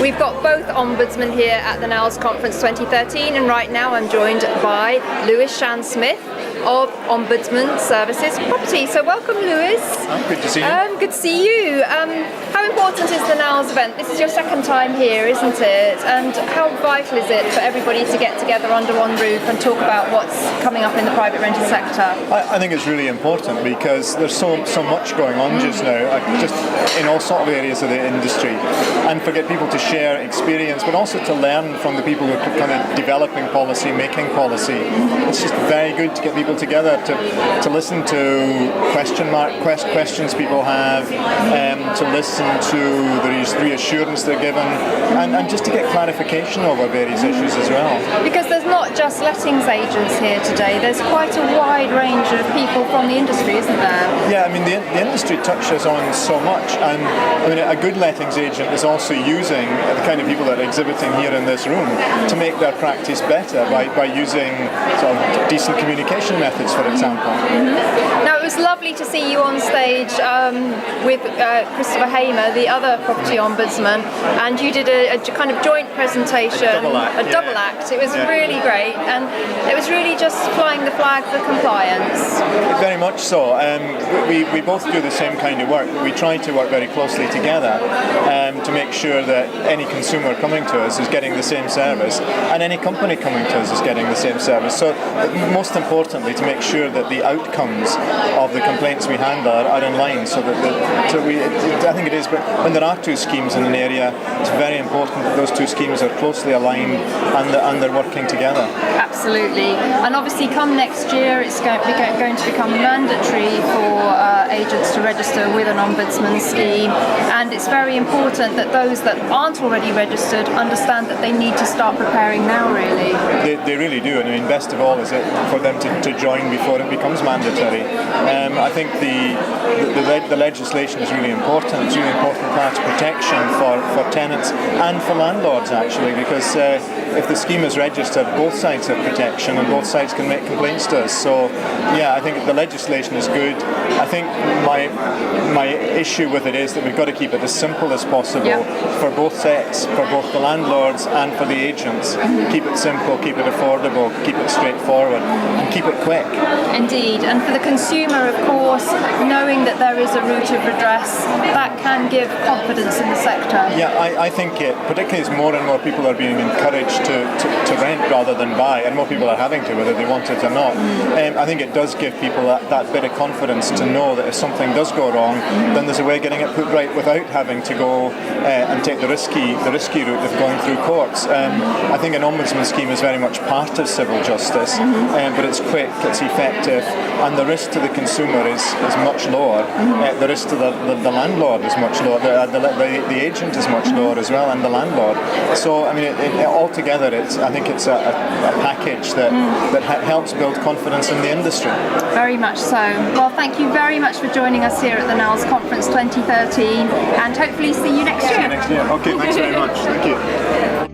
We've got both ombudsmen here at the NALS Conference 2013, and right now I'm joined by Lewis Shan-Smith of Ombudsman Services Property. So welcome, Lewis. Good to see you. Good to see you. How important is the NALS event? This is your second time here, isn't it? And how vital is it for everybody to get together under one roof and talk about what's coming up in the private rented sector? I think it's really important because there's so much going on just now, just in all sort of areas of the industry, and for get people to share experience, but also to learn from the people who are kind of developing policy, making policy. It's just very good to get people together to listen to questions people have, to listen to the reassurance they're given, and just to get clarification over various issues as well. Because there's not just lettings agents here today, there's quite a wide range of people from the industry, isn't there? Yeah, I mean the industry touches on so much, and I mean a good lettings agent is also using the kind of people that are exhibiting here in this room to make their practice better by using sort of decent communication methods, for example. Now, it was lovely to see you on stage with Christopher Hamer, the other property ombudsman, and you did a kind of joint presentation, a double act. It was really great, and it was really just flying the flag for compliance. Very much so. We both do the same kind of work. We try to work very closely together to make sure that any consumer coming to us is getting the same service, and any company coming to us is getting the same service. So most importantly, to make sure that the outcomes of the complaints we handle are in line, so that I think it is, but when there are two schemes in an area, it's very important that those two schemes are closely aligned and they're working together. Absolutely. And obviously come next year it's going to become mandatory for agents to register with an ombudsman scheme, and it's very important that those that aren't already registered understand that they need to start preparing now, really. They really do, and I mean, best of all is it for them to join before it becomes mandatory. I think the legislation is really important. It's really important part of protection for tenants and for landlords, actually, because if the scheme is registered, both sides have protection and both sides can make complaints to us. So yeah, I think the legislation is good. I think my issue with it is that we've got to keep it as simple as possible for both sets, for both the landlords and for the agents. Keep it simple, keep it affordable, keep it straightforward, and keep it quick. Indeed, and for the consumer, of course, knowing that there is a route of redress, that can give confidence in the sector. Yeah, I think particularly as more and more people are being encouraged to rent rather than buy, and more people are having to, whether they want it or not, I think it does give people that bit of confidence to know that if something does go wrong, then there's a way of getting it put right without having to go and take the risky route of going through courts. I think an ombudsman scheme is very much part of civil justice, but it's quick, it's effective, and the risk to the consumer is much lower. The risk to the landlord is much lower. The agent is much lower as well, and the landlord. So I mean, altogether, I think it's a package that helps build confidence in the industry. Very much so. Well, thank you very much for joining us here at the NALS Conference 2013, and hopefully see you next year. Okay, thanks very much. Thank you.